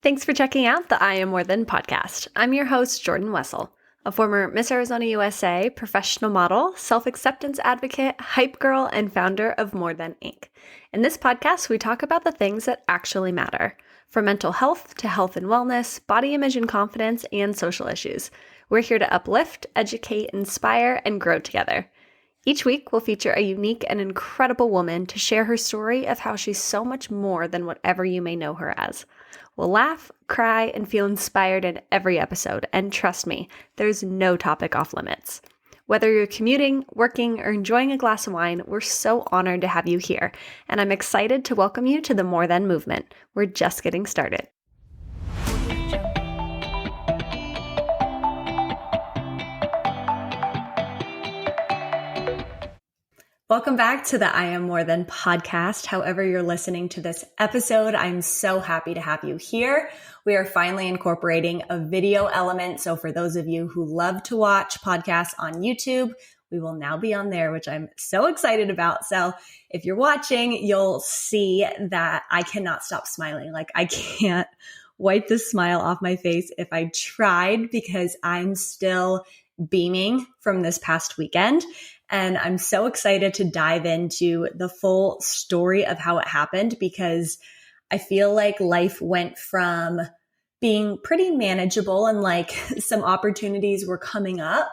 Thanks for checking out the I Am More Than podcast. I'm your host, Jordan Wessel, a former Miss Arizona USA, professional model, self-acceptance advocate, hype girl, and founder of More Than Inc. In this podcast, we talk about the things that actually matter, from mental health to health and wellness, body image and confidence, and social issues. We're here to uplift, educate, inspire, and grow together. Each week, we'll feature a unique and incredible woman to share her story of how she's so much more than whatever you may know her as. We'll laugh, cry, and feel inspired in every episode, and trust me, there's no topic off limits. Whether you're commuting, working, or enjoying a glass of wine, we're so honored to have you here, and I'm excited to welcome you to the More Than movement. We're just getting started. Welcome back to the I Am More Than podcast. However you're listening to this episode, I'm so happy to have you here. We are finally incorporating a video element. So for those of you who love to watch podcasts on YouTube, we will now be on there, which I'm so excited about. So if you're watching, you'll see that I cannot stop smiling. Like I can't wipe the smile off my face if I tried, because I'm still beaming from this past weekend. And I'm so excited to dive into the full story of how it happened, because I feel like life went from being pretty manageable and like some opportunities were coming up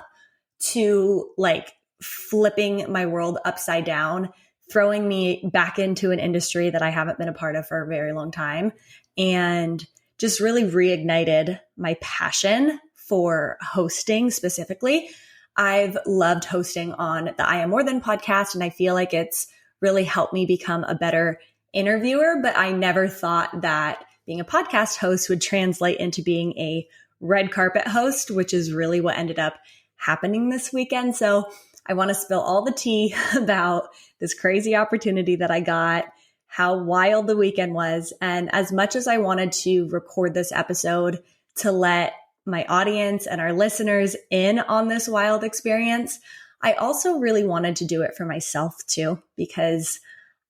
to like flipping my world upside down, throwing me back into an industry that I haven't been a part of for a very long time, and just really reignited my passion for hosting specifically. I've loved hosting on the I Am More Than podcast, and I feel like it's really helped me become a better interviewer, but I never thought that being a podcast host would translate into being a red carpet host, which is really what ended up happening this weekend. So I want to spill all the tea about this crazy opportunity that I got, how wild the weekend was. And as much as I wanted to record this episode to let my audience and our listeners in on this wild experience, I also really wanted to do it for myself too, because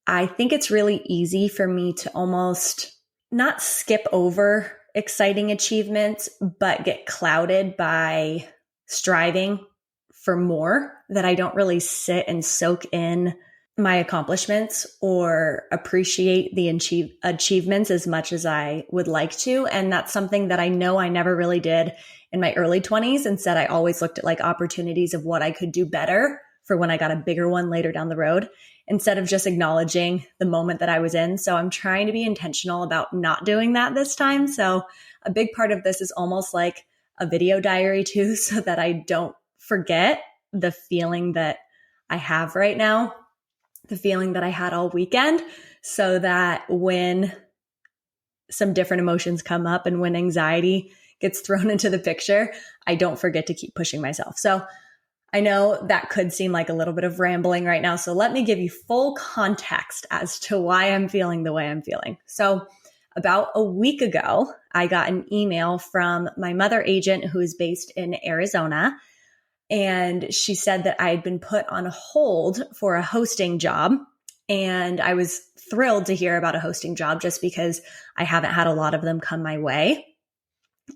I think it's really easy for me to almost not skip over exciting achievements, but get clouded by striving for more, that I don't really sit and soak in my accomplishments or appreciate the achievements as much as I would like to. And that's something that I know I never really did in my early 20s. Instead, I always looked at like opportunities of what I could do better for when I got a bigger one later down the road, instead of just acknowledging the moment that I was in. So I'm trying to be intentional about not doing that this time. So a big part of this is almost like a video diary too, so that I don't forget the feeling that I have right now, the feeling that I had all weekend, so that when some different emotions come up and when anxiety gets thrown into the picture, I don't forget to keep pushing myself. So I know that could seem like a little bit of rambling right now. So let me give you full context as to why I'm feeling the way I'm feeling. So about a week ago, I got an email from my mother agent who is based in Arizona. And she said that I had been put on hold for a hosting job. And I was thrilled to hear about a hosting job just because I haven't had a lot of them come my way.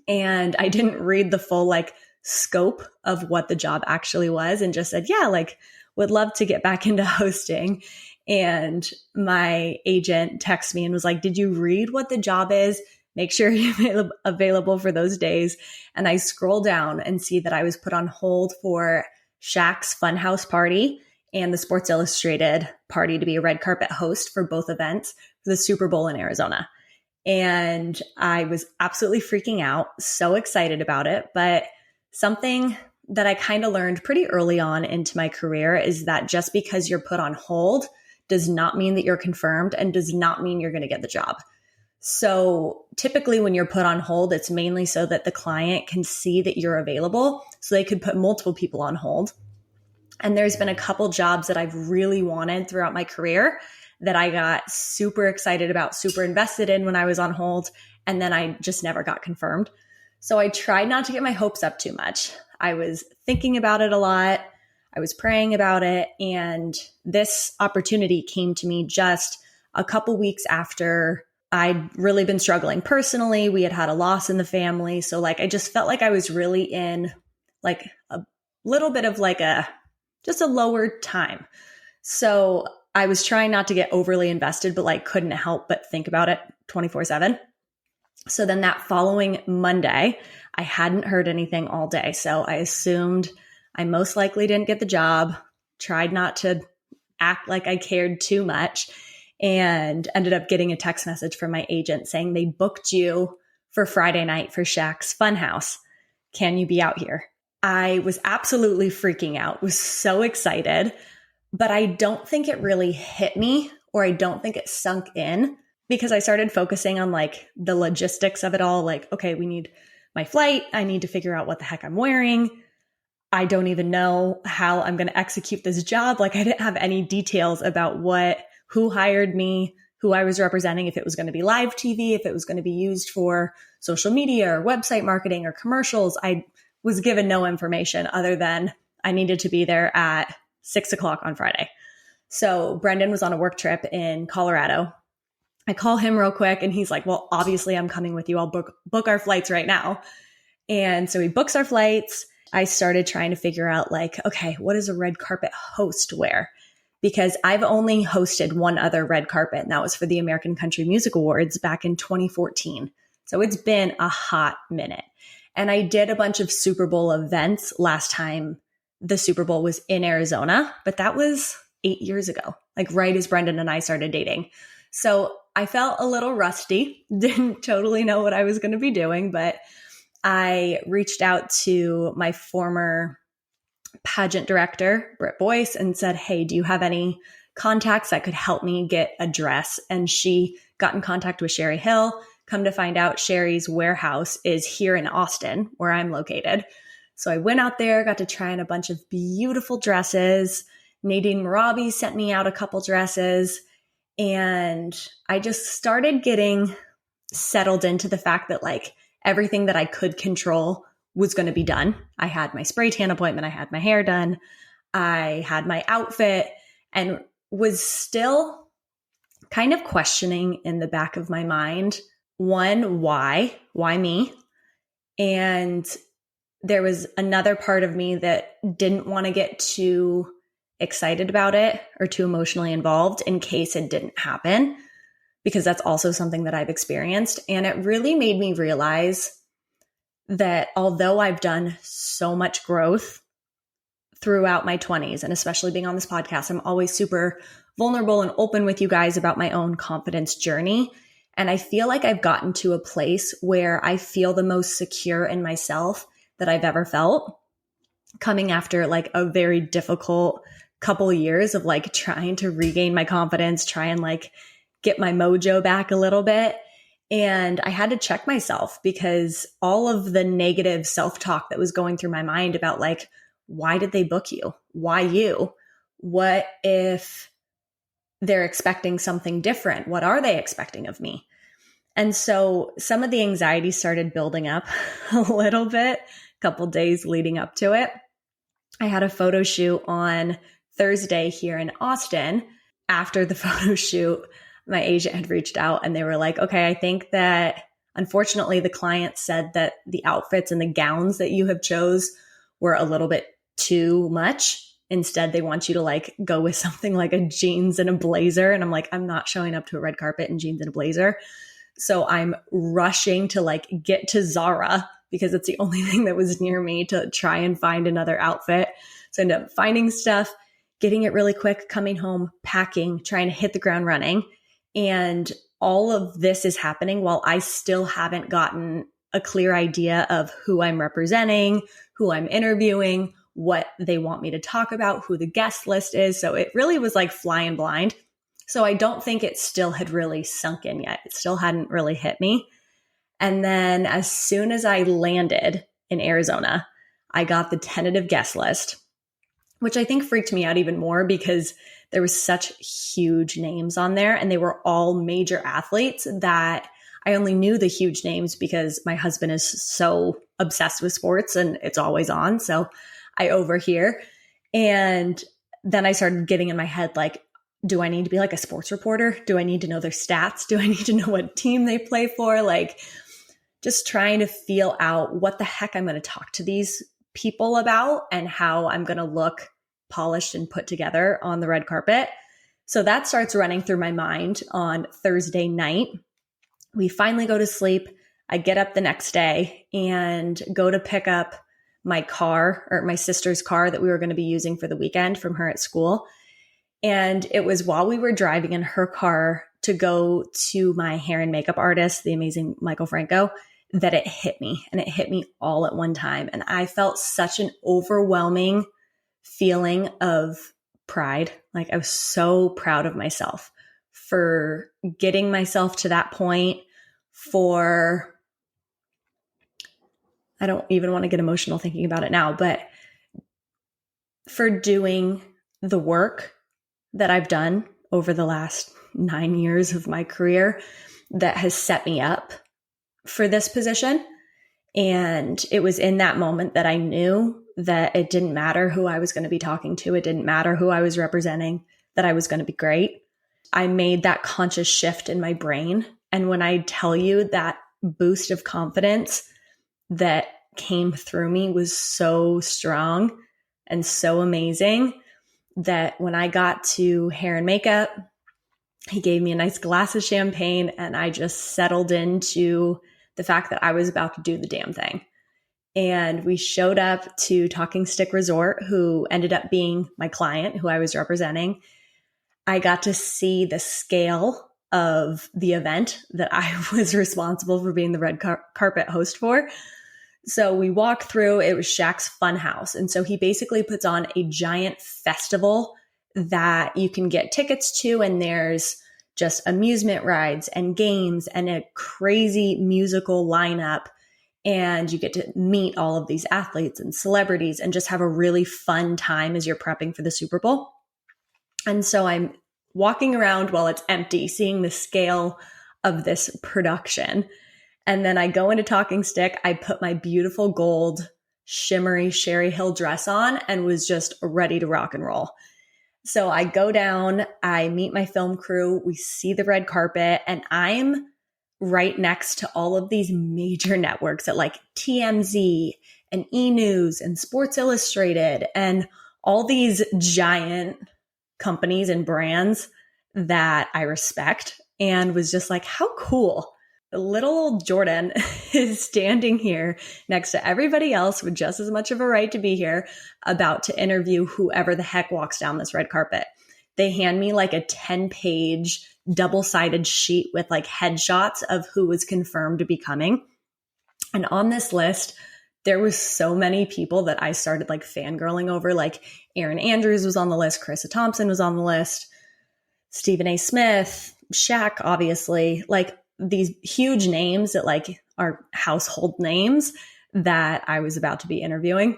And I didn't read the full like scope of what the job actually was, and just said, yeah, like would love to get back into hosting. And my agent texted me and was like, did you read what the job is? Make sure you're available for those days. And I scroll down and see that I was put on hold for Shaqs Fun House party and the Sports Illustrated party to be a red carpet host for both events for the Super Bowl in Arizona. And I was absolutely freaking out, so excited about it. But something that I kind of learned pretty early on into my career is that just because you're put on hold does not mean that you're confirmed, and does not mean you're going to get the job. So typically when you're put on hold, it's mainly so that the client can see that you're available, so they could put multiple people on hold. And there's been a couple jobs that I've really wanted throughout my career that I got super excited about, super invested in when I was on hold, and then I just never got confirmed. So I tried not to get my hopes up too much. I was thinking about it a lot. I was praying about it. And this opportunity came to me just a couple weeks after I'd really been struggling personally. We had a loss in the family. So like, I just felt like I was really in like a little bit of like just a lower time. So I was trying not to get overly invested, but like couldn't help but think about it 24/7. So then that following Monday, I hadn't heard anything all day. So I assumed I most likely didn't get the job, tried not to act like I cared too much, and ended up getting a text message from my agent saying they booked you for Friday night for Shaqs Fun House. Can you be out here? I was absolutely freaking out, was so excited, but I don't think it really hit me, or I don't think it sunk in, because I started focusing on like the logistics of it all. Like, okay, we need my flight. I need to figure out what the heck I'm wearing. I don't even know how I'm going to execute this job. Like I didn't have any details about who hired me, who I was representing, if it was going to be live TV, if it was going to be used for social media or website marketing or commercials. I was given no information other than I needed to be there at 6:00 on Friday. So Brendan was on a work trip in Colorado. I call him real quick and he's like, well, obviously I'm coming with you. I'll book our flights right now. And so he books our flights. I started trying to figure out like, okay, what does a red carpet host wear? Because I've only hosted one other red carpet, and that was for the American Country Music Awards back in 2014. So it's been a hot minute. And I did a bunch of Super Bowl events last time the Super Bowl was in Arizona, but that was 8 years ago, like right as Brendan and I started dating. So I felt a little rusty, didn't totally know what I was going to be doing, but I reached out to my former pageant director, Britt Boyce, and said, hey, do you have any contacts that could help me get a dress? And she got in contact with Sherry Hill. Come to find out, Sherry's warehouse is here in Austin, where I'm located. So I went out there, got to try on a bunch of beautiful dresses. Nadine Marabi sent me out a couple dresses. And I just started getting settled into the fact that like everything that I could control was going to be done. I had my spray tan appointment. I had my hair done. I had my outfit, and was still kind of questioning in the back of my mind, one, why me? And there was another part of me that didn't want to get too excited about it or too emotionally involved in case it didn't happen, because that's also something that I've experienced. And it really made me realize that although I've done so much growth throughout my 20s, and especially being on this podcast, I'm always super vulnerable and open with you guys about my own confidence journey. And I feel like I've gotten to a place where I feel the most secure in myself that I've ever felt, coming after like a very difficult couple of years of like trying to regain my confidence, try and like get my mojo back a little bit. And I had to check myself, because all of the negative self-talk that was going through my mind about like, why did they book you? Why you? What if they're expecting something different? What are they expecting of me? And so some of the anxiety started building up a little bit, a couple days leading up to it. I had a photo shoot on Thursday here in Austin. After the photo shoot, my agent had reached out and they were like, okay, I think that unfortunately the client said that the outfits and the gowns that you have chose were a little bit too much. Instead, they want you to like go with something like a jeans and a blazer. And I'm like, I'm not showing up to a red carpet in jeans and a blazer. So I'm rushing to like get to Zara, because it's the only thing that was near me, to try and find another outfit. So I ended up finding stuff, getting it really quick, coming home, packing, trying to hit the ground running. And all of this is happening while I still haven't gotten a clear idea of who I'm representing, who I'm interviewing, what they want me to talk about, who the guest list is. So it really was like flying blind. So I don't think it still had really sunk in yet. It still hadn't really hit me. And then as soon as I landed in Arizona, I got the tentative guest list, which I think freaked me out even more, because there was such huge names on there, and they were all major athletes that I only knew the huge names because my husband is so obsessed with sports and it's always on. So I overhear. And then I started getting in my head, like, do I need to be like a sports reporter? Do I need to know their stats? Do I need to know what team they play for? Like, just trying to feel out what the heck I'm going to talk to these people about and how I'm going to look polished and put together on the red carpet. So that starts running through my mind on Thursday night. We finally go to sleep. I get up the next day and go to pick up my car, or my sister's car that we were going to be using for the weekend from her at school. And it was while we were driving in her car to go to my hair and makeup artist, the amazing Michael Franco, that it hit me. And it hit me all at one time. And I felt such an overwhelming feeling of pride. Like, I was so proud of myself for getting myself to that point, for, I don't even want to get emotional thinking about it now, but for doing the work that I've done over the last 9 years of my career that has set me up for this position. And it was in that moment that I knew that it didn't matter who I was going to be talking to. It didn't matter who I was representing, that I was going to be great. I made that conscious shift in my brain. And when I tell you that boost of confidence that came through me was so strong and so amazing, that when I got to hair and makeup, he gave me a nice glass of champagne and I just settled into the fact that I was about to do the damn thing. And we showed up to Talking Stick Resort, who ended up being my client, who I was representing. I got to see the scale of the event that I was responsible for being the red carpet host for. So we walked through, it was Shaqs Fun House. And so he basically puts on a giant festival that you can get tickets to. And there's just amusement rides and games and a crazy musical lineup. And you get to meet all of these athletes and celebrities and just have a really fun time as you're prepping for the Super Bowl. And so I'm walking around while it's empty, seeing the scale of this production. And then I go into Talking Stick. I put my beautiful gold shimmery Sherry Hill dress on and was just ready to rock and roll. So I go down, I meet my film crew, we see the red carpet, and I'm right next to all of these major networks at like TMZ and E! News and Sports Illustrated and all these giant companies and brands that I respect, and was just like, how cool. Little old Jordan is standing here next to everybody else with just as much of a right to be here, about to interview whoever the heck walks down this red carpet. They hand me like a 10-page double-sided sheet with like headshots of who was confirmed to be coming. And on this list, there was so many people that I started like fangirling over. Like Aaron Andrews was on the list. Carissa Thompson was on the list. Stephen A. Smith, Shaq, obviously, like these huge names that like are household names that I was about to be interviewing.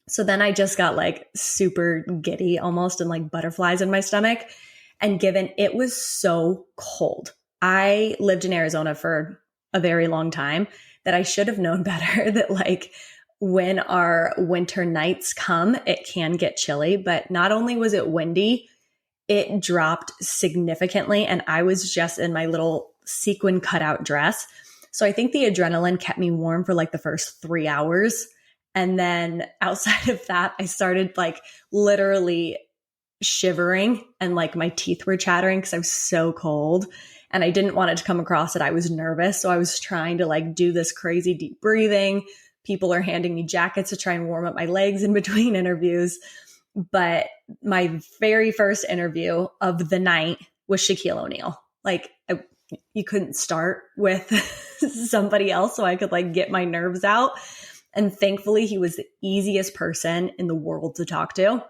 So then I just got like super giddy almost, and like butterflies in my stomach. And given it was so cold, I lived in Arizona for a very long time, that I should have known better that like when our winter nights come, it can get chilly. But not only was it windy, it dropped significantly. And I was just in my little sequin cutout dress. So I think the adrenaline kept me warm for like the first 3 hours. And then outside of that, I started like literally shivering and like my teeth were chattering because I was so cold. And I didn't want it to come across that I was nervous. So I was trying to like do this crazy deep breathing. People are handing me jackets to try and warm up my legs in between interviews. But my very first interview of the night was Shaquille O'Neal. Like you couldn't start with somebody else so I could like get my nerves out. And thankfully, he was the easiest person in the world to talk to.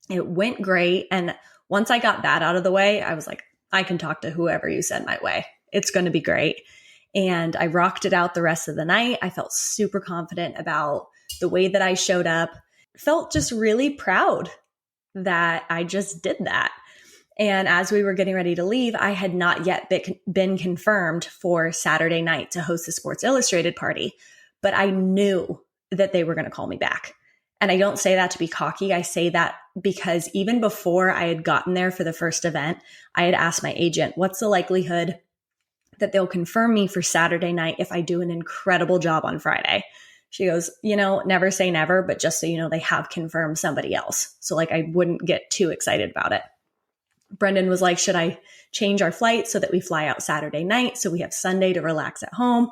It went great. And once I got that out of the way, I was like, I can talk to whoever you send my way. It's going to be great. And I rocked it out the rest of the night. I felt super confident about the way that I showed up. Felt just really proud that I just did that. And as we were getting ready to leave, I had not yet been confirmed for Saturday night to host the Sports Illustrated party, but I knew that they were going to call me back. And I don't say that to be cocky. I say that because even before I had gotten there for the first event, I had asked my agent, what's the likelihood that they'll confirm me for Saturday night if I do an incredible job on Friday? She goes, never say never, but just so you know, they have confirmed somebody else. So like, I wouldn't get too excited about it. Brendan was like, should I change our flight so that we fly out Saturday night so we have Sunday to relax at home?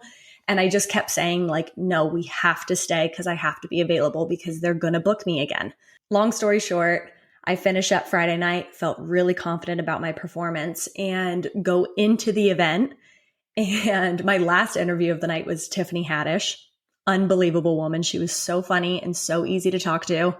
And I just kept saying like, no, we have to stay because I have to be available because they're going to book me again. Long story short, I finish up Friday night, felt really confident about my performance and go into the event. And my last interview of the night was Tiffany Haddish. Unbelievable woman. She was so funny and so easy to talk to.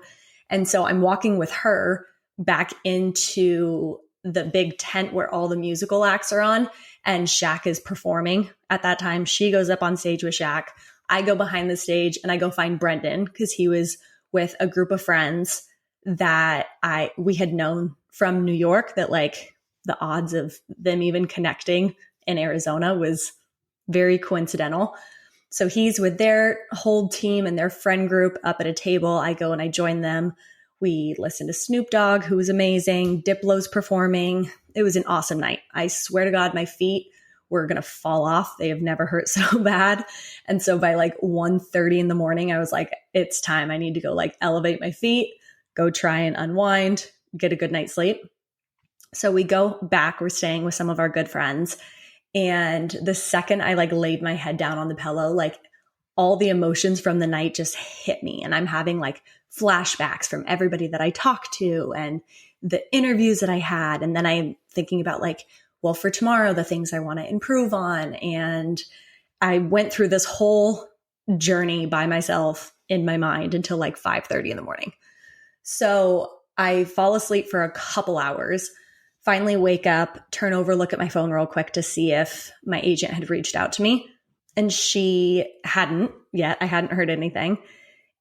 And so I'm walking with her back into the big tent where all the musical acts are on, and Shaq is performing at that time. She goes up on stage with Shaq. I go behind the stage and I go find Brendan because he was with a group of friends that we had known from New York, that like the odds of them even connecting in Arizona was very coincidental. So he's with their whole team and their friend group up at a table. I go and I join them. We listened to Snoop Dogg, who was amazing. Diplo's performing. It was an awesome night. I swear to God, my feet were going to fall off. They have never hurt so bad. And so by like 1:30 in the morning, I was like, it's time. I need to go like elevate my feet, go try and unwind, get a good night's sleep. So we go back. We're staying with some of our good friends. And the second I like laid my head down on the pillow, like all the emotions from the night just hit me. And I'm having like flashbacks from everybody that I talked to and the interviews that I had. And then I'm thinking about like, well, for tomorrow, the things I want to improve on. And I went through this whole journey by myself in my mind until like 5:30 in the morning. So I fall asleep for a couple hours, finally wake up, turn over, look at my phone real quick to see if my agent had reached out to me. And she hadn't yet. I hadn't heard anything.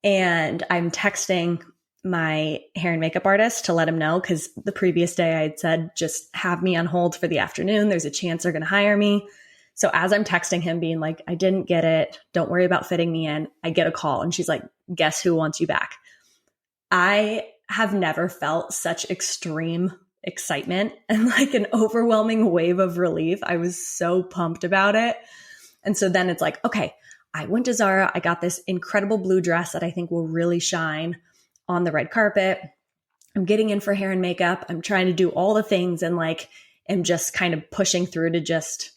And I'm texting my hair and makeup artist to let him know, because the previous day I had said, just have me on hold for the afternoon. There's a chance they're going to hire me. So as I'm texting him being like, I didn't get it, don't worry about fitting me in, I get a call and she's like, guess who wants you back? I have never felt such extreme excitement and like an overwhelming wave of relief. I was so pumped about it. And so then it's like, okay, I went to Zara. I got this incredible blue dress that I think will really shine on the red carpet. I'm getting in for hair and makeup. I'm trying to do all the things and like am just kind of pushing through to just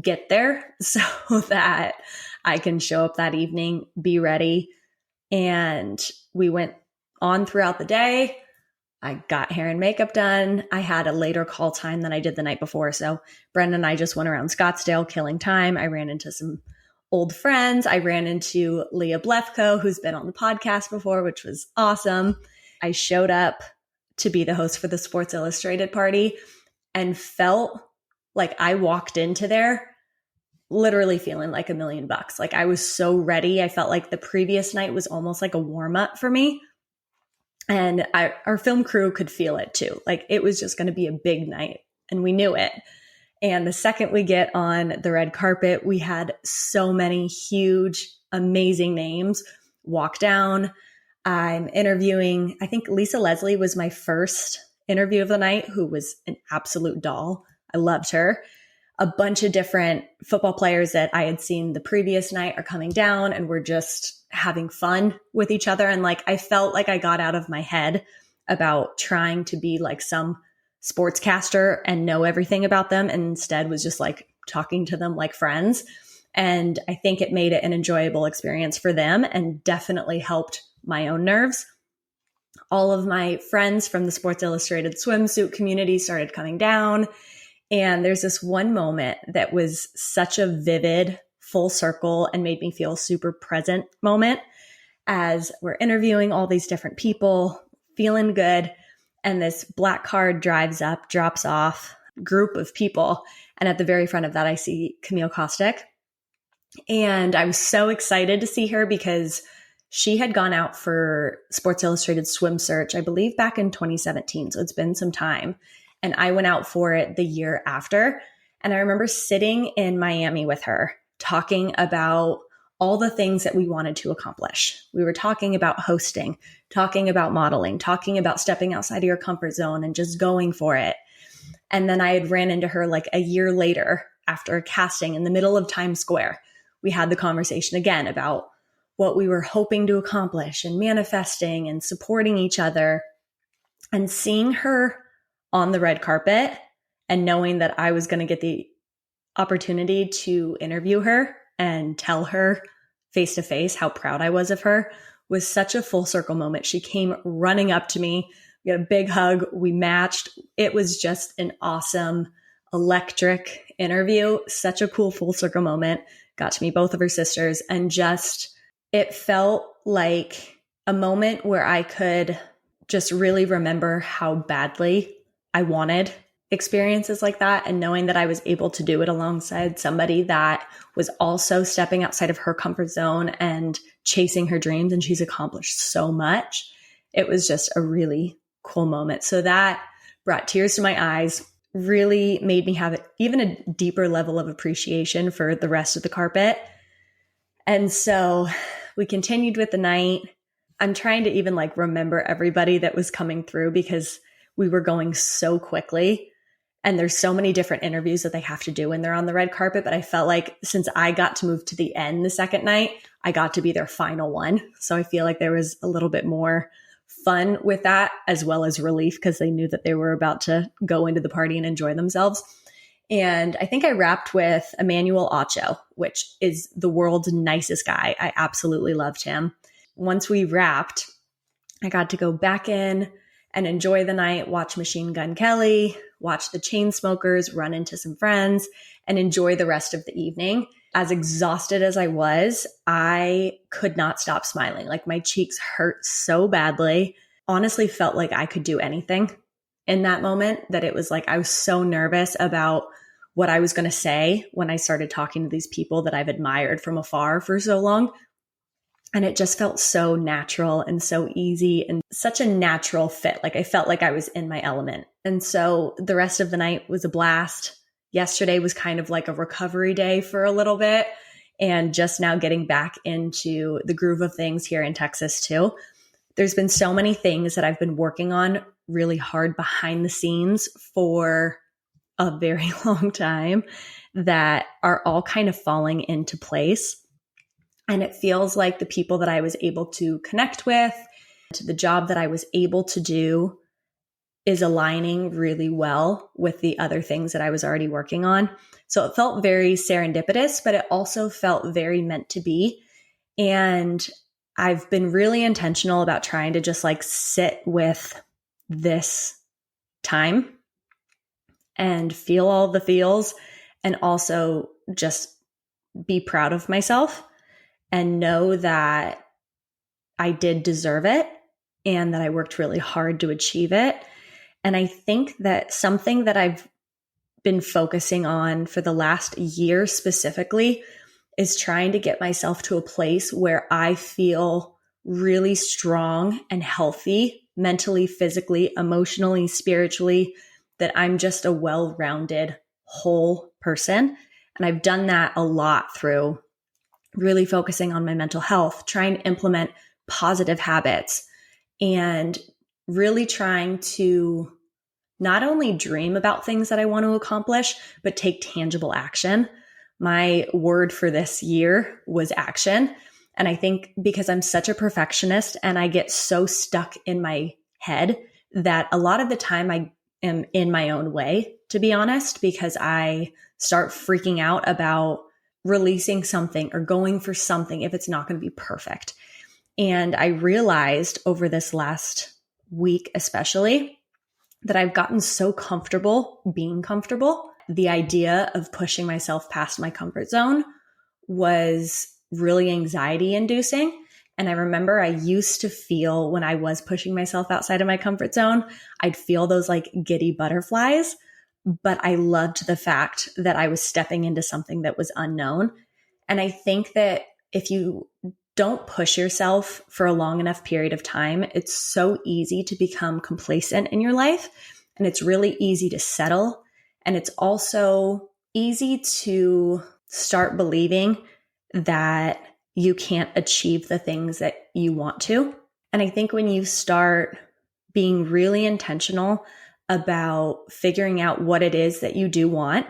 get there so that I can show up that evening, be ready. And we went on throughout the day. I got hair and makeup done. I had a later call time than I did the night before. So Brendan and I just went around Scottsdale killing time. I ran into some old friends. I ran into Leah Blefko, who's been on the podcast before, which was awesome. I showed up to be the host for the Sports Illustrated party and felt like I walked into there literally feeling like $1 million. Like I was so ready. I felt like the previous night was almost like a warm up for me. And our film crew could feel it too. Like it was just going to be a big night and we knew it. And the second we get on the red carpet, we had so many huge, amazing names walk down. I'm interviewing, I think Lisa Leslie was my first interview of the night, who was an absolute doll. I loved her. A bunch of different football players that I had seen the previous night are coming down and we're just having fun with each other. And like, I felt like I got out of my head about trying to be like some sportscaster and know everything about them, and instead was just like talking to them like friends. And I think it made it an enjoyable experience for them and definitely helped my own nerves. All of my friends from the Sports Illustrated swimsuit community started coming down. And there's this one moment that was such a vivid full circle and made me feel super present moment as we're interviewing all these different people, feeling good. And this black car drives up, drops off group of people. And at the very front of that, I see Camille Kostick. And I was so excited to see her because she had gone out for Sports Illustrated Swim Search, I believe back in 2017. So it's been some time. And I went out for it the year after. And I remember sitting in Miami with her, talking about all the things that we wanted to accomplish. We were talking about hosting, talking about modeling, talking about stepping outside of your comfort zone and just going for it. And then I had ran into her like a year later after a casting in the middle of Times Square. We had the conversation again about what we were hoping to accomplish and manifesting and supporting each other. And seeing her on the red carpet and knowing that I was going to get the opportunity to interview her and tell her face to face how proud I was of her was such a full circle moment. She came running up to me. We had a big hug. We matched. It was just an awesome, electric interview. Such a cool full circle moment. Got to meet both of her sisters, and just, it felt like a moment where I could just really remember how badly I wanted experiences like that, and knowing that I was able to do it alongside somebody that was also stepping outside of her comfort zone and chasing her dreams. And she's accomplished so much. It was just a really cool moment. So that brought tears to my eyes, really made me have even a deeper level of appreciation for the rest of the carpet. And so we continued with the night. I'm trying to even like remember everybody that was coming through because we were going so quickly, and there's so many different interviews that they have to do when they're on the red carpet. But I felt like since I got to move to the end the second night, I got to be their final one. So I feel like there was a little bit more fun with that, as well as relief, because they knew that they were about to go into the party and enjoy themselves. And I think I wrapped with Emmanuel Acho, which is the world's nicest guy. I absolutely loved him. Once we wrapped, I got to go back in and enjoy the night, watch Machine Gun Kelly, watch the Chainsmokers, run into some friends, and enjoy the rest of the evening. As exhausted as I was, I could not stop smiling. Like, my cheeks hurt so badly. Honestly, felt like I could do anything in that moment, that it was like I was so nervous about what I was going to say when I started talking to these people that I've admired from afar for so long. And it just felt so natural and so easy and such a natural fit. Like, I felt like I was in my element. And so the rest of the night was a blast. Yesterday was kind of like a recovery day for a little bit, and just now getting back into the groove of things here in Texas too. There's been so many things that I've been working on really hard behind the scenes for a very long time that are all kind of falling into place. And it feels like the people that I was able to connect with, to the job that I was able to do, is aligning really well with the other things that I was already working on. So it felt very serendipitous, but it also felt very meant to be. And I've been really intentional about trying to just like sit with this time and feel all the feels, and also just be proud of myself and know that I did deserve it and that I worked really hard to achieve it. And I think that something that I've been focusing on for the last year specifically is trying to get myself to a place where I feel really strong and healthy mentally, physically, emotionally, spiritually, that I'm just a well-rounded whole person. And I've done that a lot through really focusing on my mental health, trying to implement positive habits, and really trying to not only dream about things that I want to accomplish, but take tangible action. My word for this year was action. And I think because I'm such a perfectionist and I get so stuck in my head that a lot of the time I am in my own way, to be honest, because I start freaking out about releasing something or going for something if it's not going to be perfect. And I realized over this last week, especially, that I've gotten so comfortable being comfortable. The idea of pushing myself past my comfort zone was really anxiety inducing. And I remember I used to feel, when I was pushing myself outside of my comfort zone, I'd feel those like giddy butterflies. But I loved the fact that I was stepping into something that was unknown. And I think that if you don't push yourself for a long enough period of time, it's so easy to become complacent in your life. And it's really easy to settle. And it's also easy to start believing that you can't achieve the things that you want to. And I think when you start being really intentional about figuring out what it is that you do want,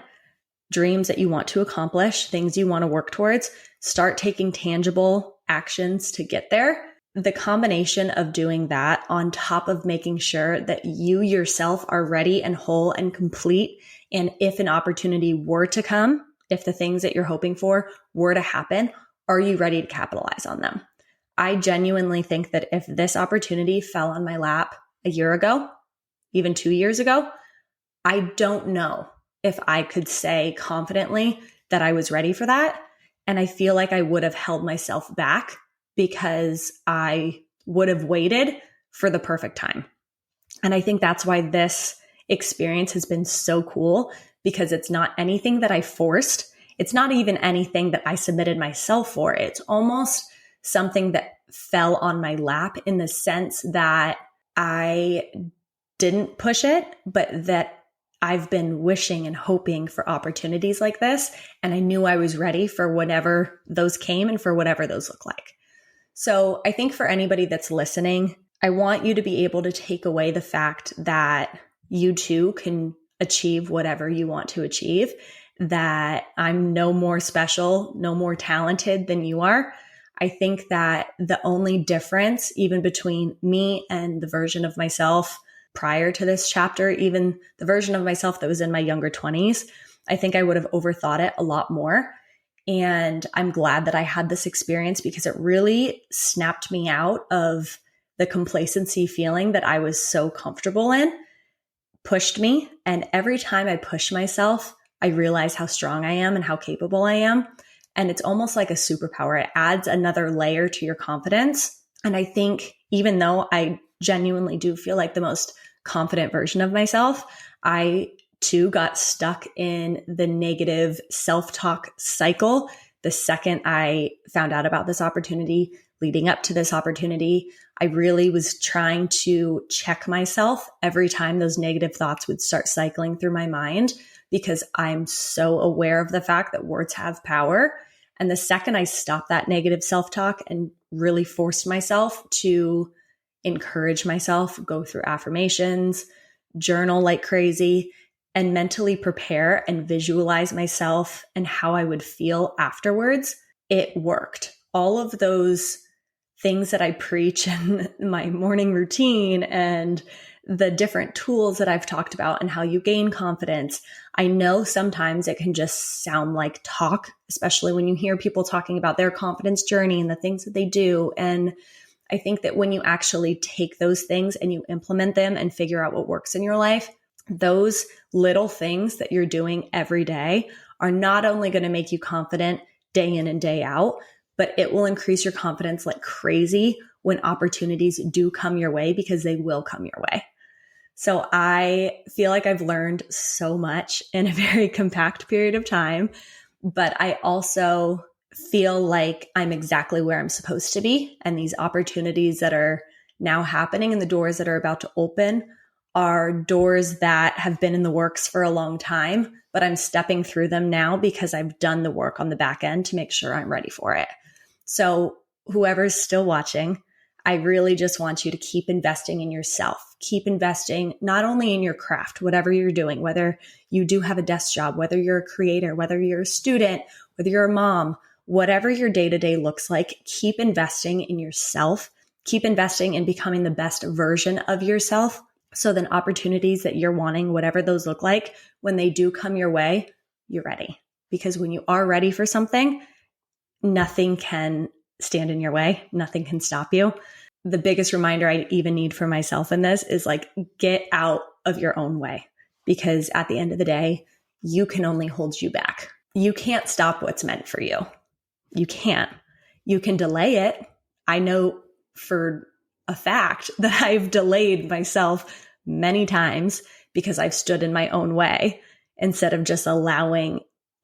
dreams that you want to accomplish, things you want to work towards, start taking tangible actions to get there. The combination of doing that on top of making sure that you yourself are ready and whole and complete. And if an opportunity were to come, if the things that you're hoping for were to happen, are you ready to capitalize on them? I genuinely think that if this opportunity fell on my lap a year ago, even 2 years ago, I don't know if I could say confidently that I was ready for that. And I feel like I would have held myself back because I would have waited for the perfect time. And I think that's why this experience has been so cool, because it's not anything that I forced. It's not even anything that I submitted myself for. It's almost something that fell on my lap in the sense that I didn't push it, but that I've been wishing and hoping for opportunities like this. And I knew I was ready for whatever those came and for whatever those look like. So I think for anybody that's listening, I want you to be able to take away the fact that you too can achieve whatever you want to achieve, that I'm no more special, no more talented than you are. I think that the only difference, even between me and the version of myself prior to this chapter, even the version of myself that was in my younger 20s, I think I would have overthought it a lot more. And I'm glad that I had this experience because it really snapped me out of the complacency feeling that I was so comfortable in, pushed me. And every time I push myself, I realize how strong I am and how capable I am. And it's almost like a superpower. It adds another layer to your confidence. And I think even though I genuinely do feel like the most confident version of myself, I too got stuck in the negative self-talk cycle the second I found out about this opportunity. Leading up to this opportunity, I really was trying to check myself every time those negative thoughts would start cycling through my mind, because I'm so aware of the fact that words have power. And the second I stopped that negative self-talk and really forced myself to encourage myself, go through affirmations, journal like crazy, and mentally prepare and visualize myself and how I would feel afterwards, it worked. All of those things that I preach in my morning routine and the different tools that I've talked about and how you gain confidence. I know sometimes it can just sound like talk, especially when you hear people talking about their confidence journey and the things that they do. And I think that when you actually take those things and you implement them and figure out what works in your life, those little things that you're doing every day are not only going to make you confident day in and day out, but it will increase your confidence like crazy when opportunities do come your way, because they will come your way. So I feel like I've learned so much in a very compact period of time, but I also feel like I'm exactly where I'm supposed to be. And these opportunities that are now happening and the doors that are about to open are doors that have been in the works for a long time, but I'm stepping through them now because I've done the work on the back end to make sure I'm ready for it. So whoever's still watching, I really just want you to keep investing in yourself. Keep investing not only in your craft, whatever you're doing, whether you do have a desk job, whether you're a creator, whether you're a student, whether you're a mom, whatever your day-to-day looks like, keep investing in yourself. Keep investing in becoming the best version of yourself. So then opportunities that you're wanting, whatever those look like, when they do come your way, you're ready. Because when you are ready for something, nothing can stand in your way. Nothing can stop you. The biggest reminder I even need for myself in this is like, get out of your own way. Because at the end of the day, you can only hold you back. You can't stop what's meant for you. You can't. You can delay it. I know for a fact that I've delayed myself many times because I've stood in my own way instead of just allowing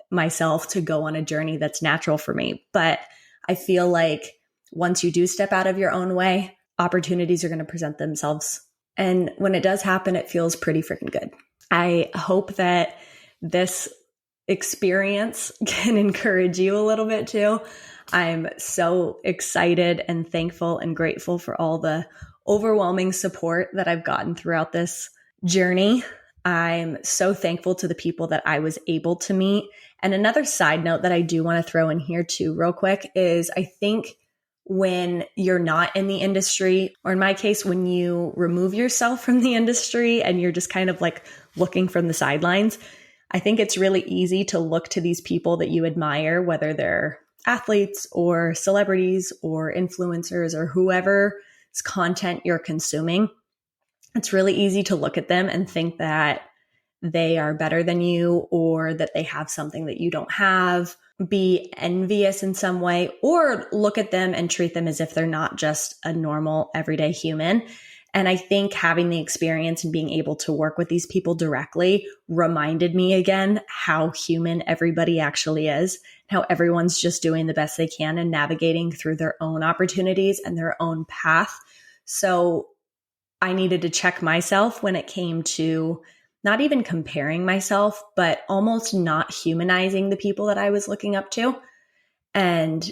myself to go on a journey that's natural for me. But I feel like once you do step out of your own way, opportunities are going to present themselves. And when it does happen, it feels pretty freaking good. I hope that this experience can encourage you a little bit too. I'm so excited and thankful and grateful for all the overwhelming support that I've gotten throughout this journey. I'm so thankful to the people that I was able to meet. And another side note that I do want to throw in here too, real quick, is I think when you're not in the industry, or in my case, when you remove yourself from the industry and you're just kind of like looking from the sidelines, I think it's really easy to look to these people that you admire, whether they're athletes or celebrities or influencers or whoever's content you're consuming. It's really easy to look at them and think that they are better than you or that they have something that you don't have, be envious in some way, or look at them and treat them as if they're not just a normal everyday human. And I think having the experience and being able to work with these people directly reminded me again how human everybody actually is, how everyone's just doing the best they can and navigating through their own opportunities and their own path. So I needed to check myself when it came to not even comparing myself, but almost not humanizing the people that I was looking up to. And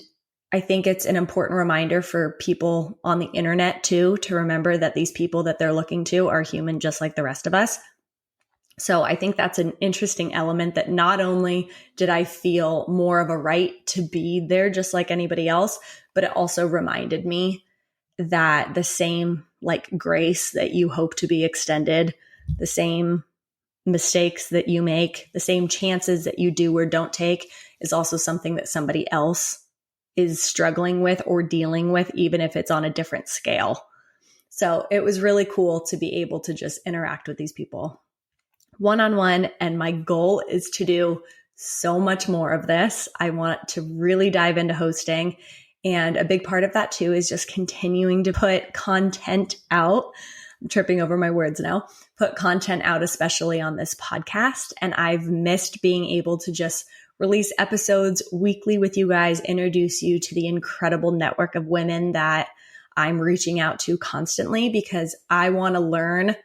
I think it's an important reminder for people on the internet too, to remember that these people that they're looking to are human just like the rest of us. So I think that's an interesting element, that not only did I feel more of a right to be there just like anybody else, but it also reminded me that the same like grace that you hope to be extended, the same mistakes that you make, the same chances that you do or don't take is also something that somebody else is struggling with or dealing with, even if it's on a different scale. So it was really cool to be able to just interact with these people one-on-one. And my goal is to do so much more of this. I want to really dive into hosting. And a big part of that too is just continuing to put content out. I'm tripping over my words now. Put content out, especially on this podcast. And I've missed being able to just release episodes weekly with you guys, introduce you to the incredible network of women that I'm reaching out to constantly, because I want to learn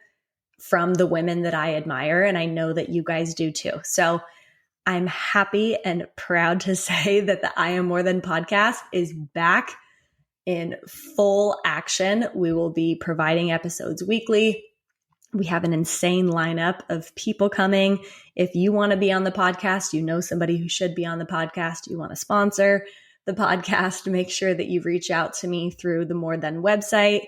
from the women that I admire. And I know that you guys do too. So I'm happy and proud to say that the I Am More Than podcast is back in full action. We will be providing episodes weekly. We have an insane lineup of people coming. If you want to be on the podcast, you know somebody who should be on the podcast, you want to sponsor the podcast, make sure that you reach out to me through the More Than website.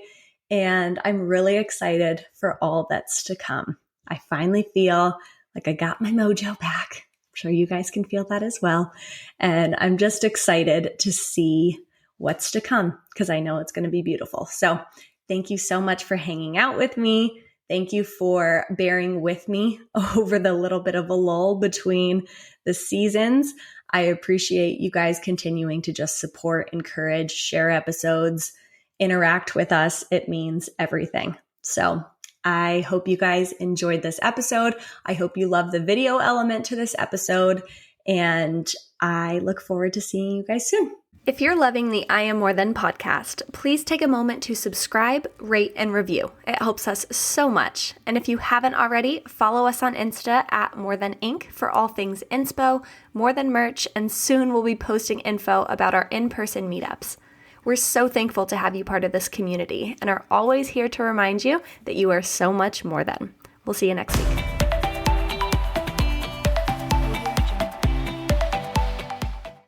And I'm really excited for all that's to come. I finally feel like I got my mojo back. I'm sure you guys can feel that as well. And I'm just excited to see what's to come, because I know it's going to be beautiful. So thank you so much for hanging out with me. Thank you for bearing with me over the little bit of a lull between the seasons. I appreciate you guys continuing to just support, encourage, share episodes, interact with us. It means everything. So I hope you guys enjoyed this episode. I hope you love the video element to this episode, and I look forward to seeing you guys soon. If you're loving the I Am More Than podcast, please take a moment to subscribe, rate, and review. It helps us so much. And if you haven't already, follow us on Insta at More Than Inc. for all things inspo, More Than merch, and soon we'll be posting info about our in-person meetups. We're so thankful to have you part of this community and are always here to remind you that you are so much more than. We'll see you next week.